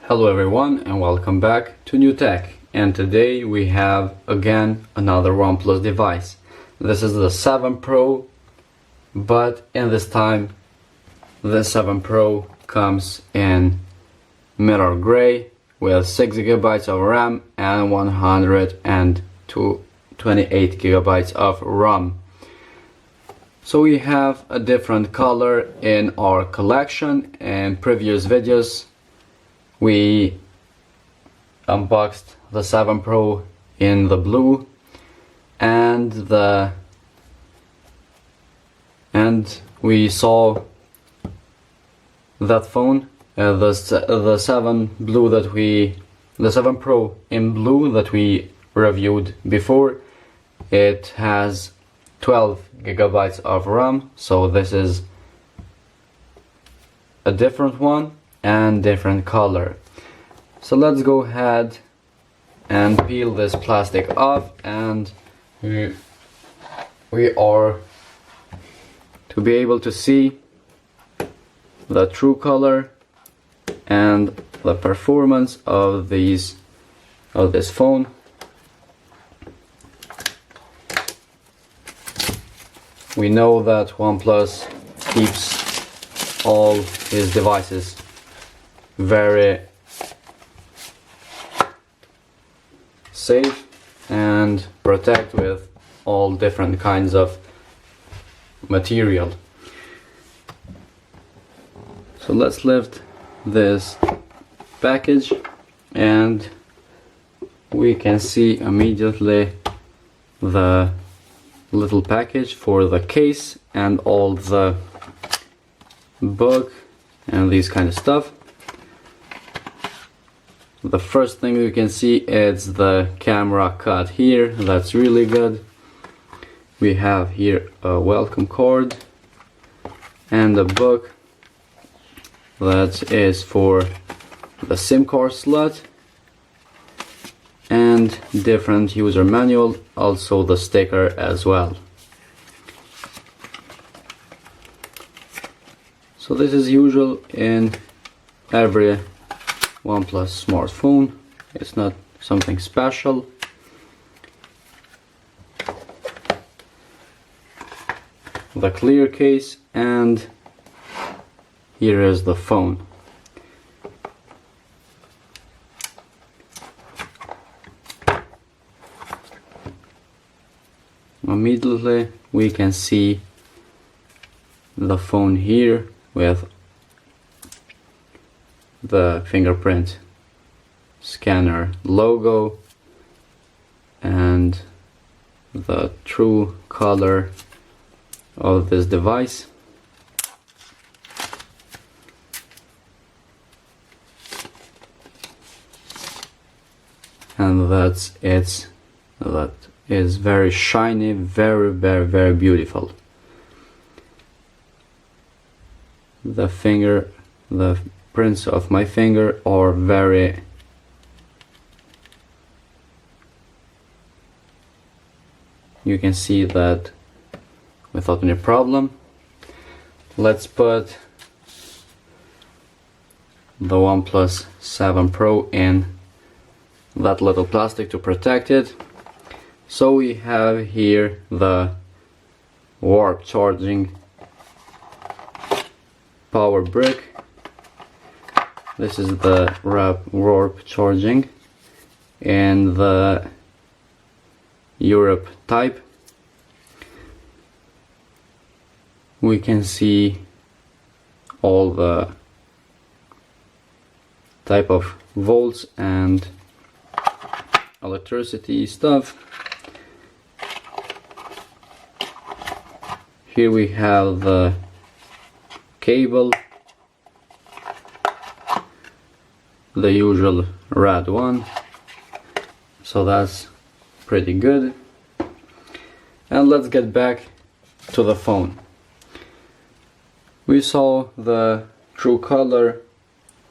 Hello everyone and welcome back to New Tech, and today we have again another OnePlus device. This is the 7 Pro, but in this time the 7 Pro comes in mirror gray with 6 GB of RAM and 128 GB of ROM. So we have a different color in our collection. In previous videos we unboxed the 7 Pro in the blue and we saw that phone, the 7 Pro in blue that we reviewed before. It has 12 GB of RAM, so this is a different one and different color. So let's go ahead and peel this plastic off, and we are to be able to see the true color and the performance of this phone. We know that OnePlus keeps all his devices very safe and protect with all different kinds of material. So let's lift this package and we can see immediately the little package for the case and all the book and these kind of stuff. The first thing you can see is the camera cut here. That's really good. We have here a welcome card and a book that is for the SIM card slot, and different user manual, also the sticker as well. So this is usual in every OnePlus smartphone. It's not something special. The clear case, and here is the phone. Immediately we can see the phone here with the fingerprint scanner logo and the true color of this device. And that is very shiny, very beautiful. The prints of my finger are very you can see that without any problem. Let's put the OnePlus 7 Pro in that little plastic to protect it. So we have here the warp charging power brick. This is the warp charging and the Europe type. We can see all the type of volts and electricity stuff. Here we have the cable, the usual red one, so that's pretty good. And let's get back to the phone. We saw the true color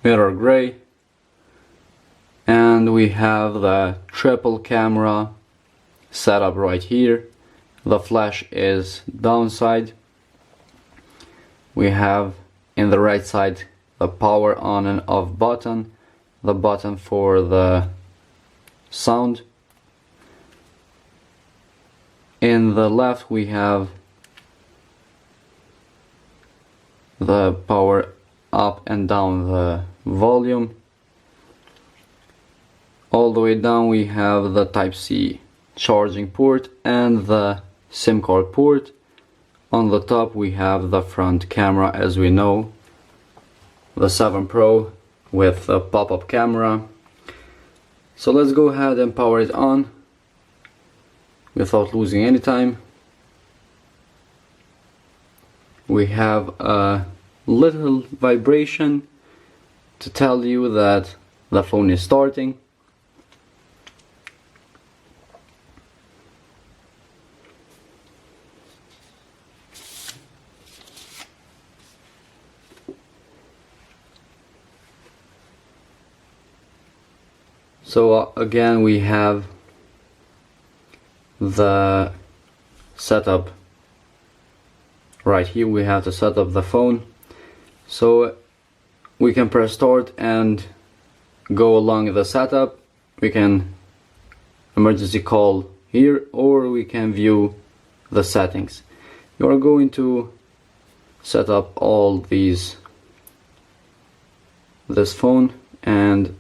mirror gray, and we have the triple camera setup right here. The flash is downside. We have in the right side the power on and off button the button for the sound. In the left we have the power up and down the volume. All the way down we have the Type-C charging port and the SIM card port. On the top we have the front camera, as we know, the 7 Pro with a pop-up camera. So let's go ahead and power it on without losing any time. We have a little vibration to tell you that the phone is starting. So again we have the setup right here. We have to set up the phone, so we can press start and go along the setup. We can emergency call here, or we can view the settings. You are going to set up all this phone and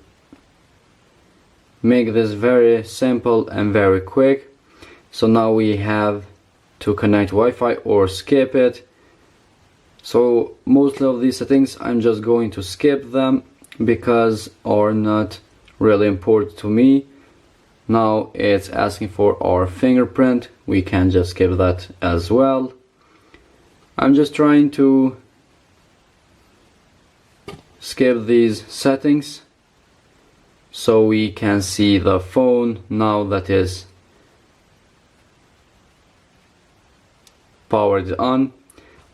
make this very simple and very quick. So now we have to connect Wi-Fi or skip it. So mostly of these settings I'm just going to skip them because are not really important to me. Now it's asking for our fingerprint. We can just skip that as well. I'm just trying to skip these settings so we can see the phone now that is powered on.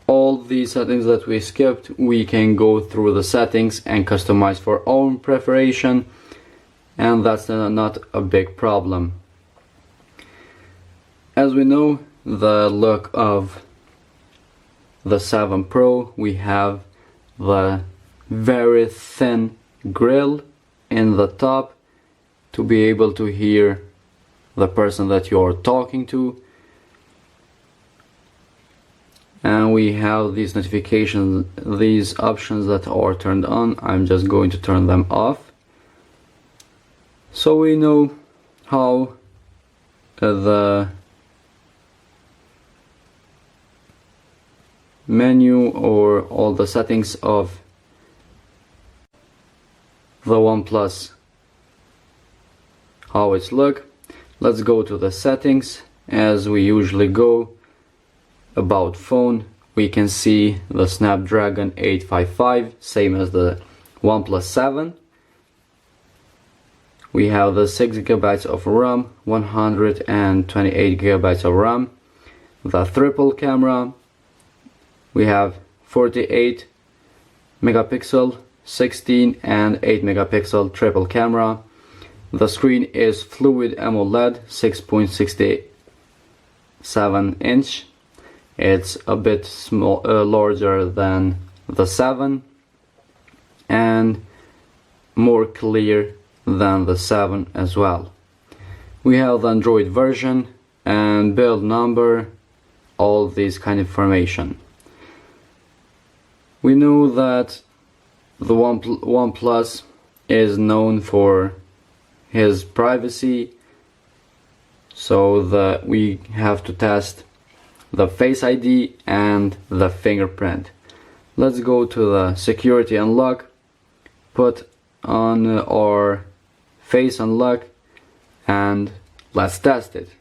All these settings that we skipped, we can go through the settings and customize for our own preparation, and that's not a big problem. As we know, the look of the 7 Pro, we have the very thin grill in the top to be able to hear the person that you're talking to, and we have these notifications, these options that are turned on. I'm just going to turn them off so we know how the menu or all the settings of the OnePlus, how it's look. Let's go to the settings as we usually go. About phone, we can see the Snapdragon 855, same as the OnePlus 7. We have the 6 GB of RAM, 128 GB of RAM. The triple camera, we have 48 megapixel, 16 and 8 megapixel triple camera. The screen is Fluid AMOLED 6.67 inch. It's a bit small, larger than the 7 and more clear than the 7 as well. We have the Android version and build number, all this kind of information. We know that the OnePlus is known for his privacy, so we have to test the Face ID and the fingerprint. Let's go to the security unlock, put on our face unlock, and let's test it.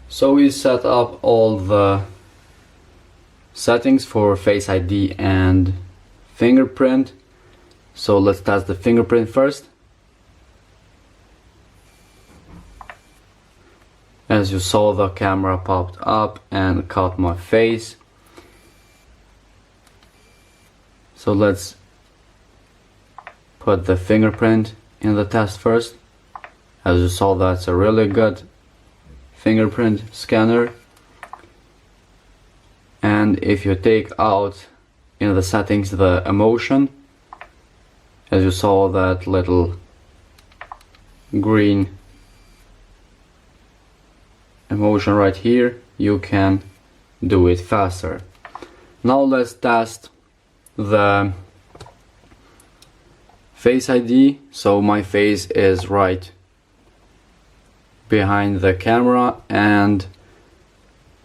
So we set up all the settings for Face ID and fingerprint. So let's test the fingerprint first. As you saw, the camera popped up and caught my face. So let's put the fingerprint in the test first. As you saw, that's a really good fingerprint scanner. And if you take out in the settings the emotion, as you saw that little green emotion right here, you can do it faster. Now let's test the Face ID. So my face is right behind the camera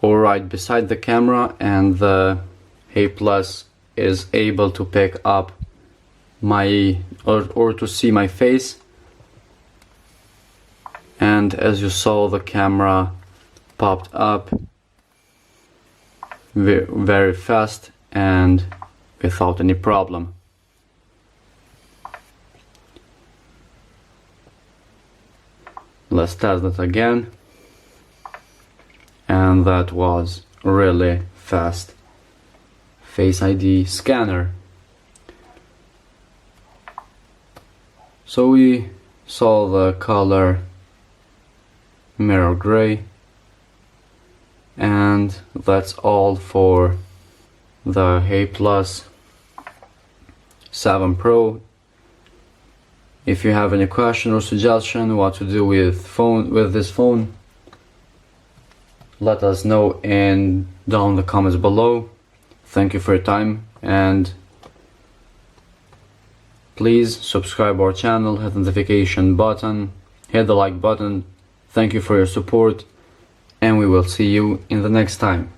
or right beside the camera, and the Hey Plus is able to pick up my or to see my face. And as you saw, the camera popped up very fast and without any problem. Let's test that again. And that was really fast Face ID scanner. So we saw the color mirror gray, and that's all for the Hey Plus 7 Pro. If you have any question or suggestion what to do with this phone, let us know down in the comments below. Thank you for your time, and please subscribe our channel, hit the notification button, hit the like button. Thank you for your support, and we will see you in the next time.